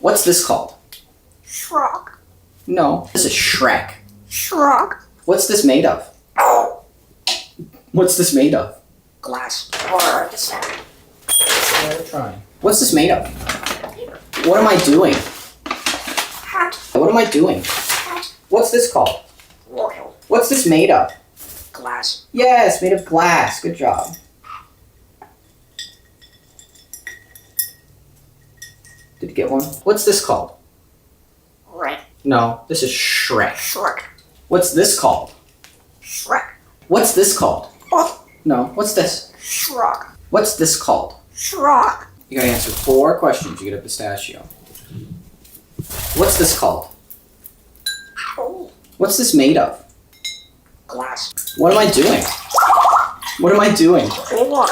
What's this called? Shrug. No, this is Shrek. Shrug. What's this made of? What's this made of? Glass. Or the same. What's this made of? What am I doing? Hat. What am I doing? Hat. What's this called? Royal. What's this made of? Glass. Yes, made of glass. Good job. Did you get one? What's this called? Red. No, this is Shrek. Shrek. What's this called? Shrek. What's this called? Oh. No, what's this? Shrug. What's this called? Shrug. You gotta answer 4 questions. You get a pistachio. What's this called? Oh. What's this made of? Glass. What am I doing? What am I doing? Hold on.